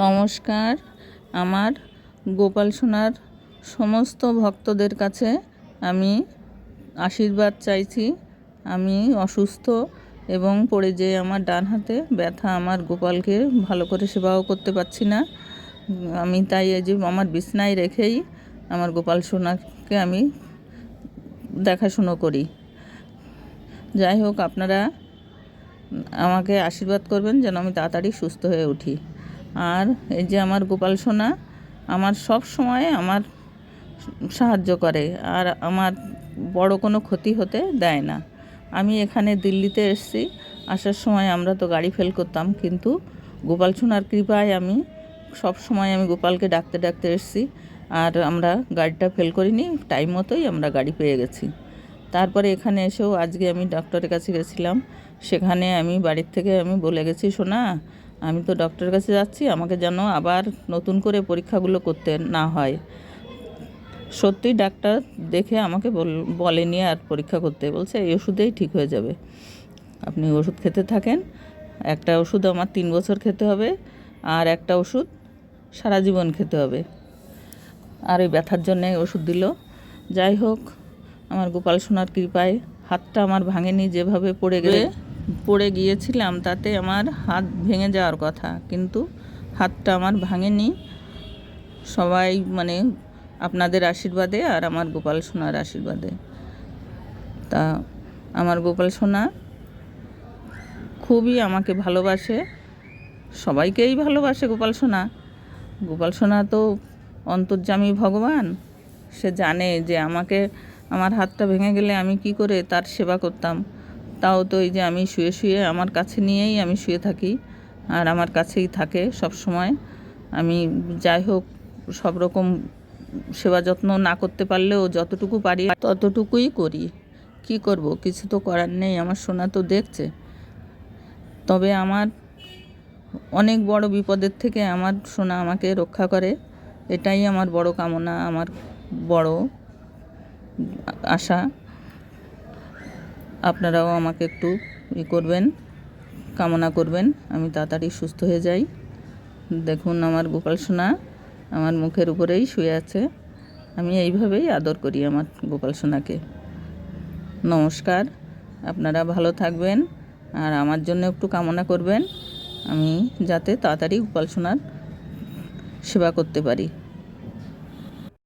নমস্কার। আমার গোপাল সোনার সমস্ত ভক্তদের কাছে আমি আশীর্বাদ চাইছি। আমি অসুস্থ এবং পড়ে যেয়ে আমার ডান হাতে ব্যথা, আমার গোপালকে ভালো করে সেবাও করতে পারছি না। আমি তাই এই যে আমার বিছনায় রেখেই আমার গোপাল সোনাকে আমি দেখাশুনো করি। যাই হোক, আপনারা আমাকে আশীর্বাদ করবেন যেন আমি তাড়াতাড়ি সুস্থ হয়ে উঠি। আর এই যে আমার গোপাল সোনা আমার সব সময় আমার সাহায্য করে, আর আমার বড় কোনো ক্ষতি হতে দেয় না। আমি এখানে দিল্লিতে এসেছি, আসার সময় আমরা তো গাড়ি ফেল করতাম, কিন্তু গোপাল সোনার কৃপায় আমি সব সময় আমি গোপালকে ডাকতে ডাকতে এসেছি, আর আমরা গাড়িটা ফেল করিনি, টাইম মতোই আমরা গাড়ি পেয়ে গেছি। তারপরে এখানে এসেও আজকে আমি ডক্টরের কাছে গেছিলাম। সেখানে আমি বাড়ির থেকে আমি বলে গেছি, সোনা আমি তো ডক্টরের কাছে যাচ্ছি, আমাকে যেন আবার নতুন করে পরীক্ষাগুলো করতে না হয়। সত্যি ডাক্তার দেখে আমাকে বলেনি আর পরীক্ষা করতে, বলছে এই ওষুধেই ঠিক হয়ে যাবে, আপনি ওষুধ খেতে থাকেন। একটা ওষুধ আমার 3 বছর খেতে হবে, আর একটা ওষুধ সারা জীবন খেতে হবে। আর ওই ব্যথার জন্যে ওষুধ দিল। যাই হোক, আমার গোপাল সোনার কৃপায় হাতটা আমার ভাঙেনি। যেভাবে পড়ে গিয়েছিলাম তাতে আমার হাত ভেঙে যাওয়ার কথা, কিন্তু হাতটা আমার ভাঙেনি। সবাই আপনাদের আশীর্বাদে আর আমার গোপাল সোনার আশীর্বাদে। তা আমার গোপাল সোনা খুবই আমাকে ভালোবাসে, সবাইকেই ভালোবাসে গোপাল সোনা। গোপাল সোনা তো অন্তর্যামী ভগবান, সে জানে যে আমার হাতটা ভেঙে গেলে আমি কি করে তার সেবা করতাম। তাও তো এই যে আমি শুয়ে শুয়ে আমার কাছে নিয়েই আমি শুয়ে থাকি, আর আমার কাছেই থাকে সব সময়। আমি যাই হোক সব রকম সেবা যত্ন না করতে পারলেও যতটুকু পারি ততটুকুই করি। কি করব, কিছু তো করার নেই, আমার সোনা তো দেখছে। তবে আমার অনেক বড় বিপদের থেকে আমার সোনা আমাকে রক্ষা করে, এটাই আমার বড় কামনা, আমার বড় আশা। আপনারাও আমাকে একটু করবেন, কামনা করবেন আমি তাড়াতাড়ি সুস্থ হয়ে যাই। দেখুন আমার গোপাল সোনা আমার মুখের উপরেই শুয়ে আছে। আমি এইভাবেই আদর করি আমার গোপাল সোনাকে। নমস্কার, আপনারা ভালো থাকবেন, আর আমার জন্য একটু কামনা করবেন আমি যাতে তাড়াতাড়ি গোপাল সোনার সেবা করতে পারি।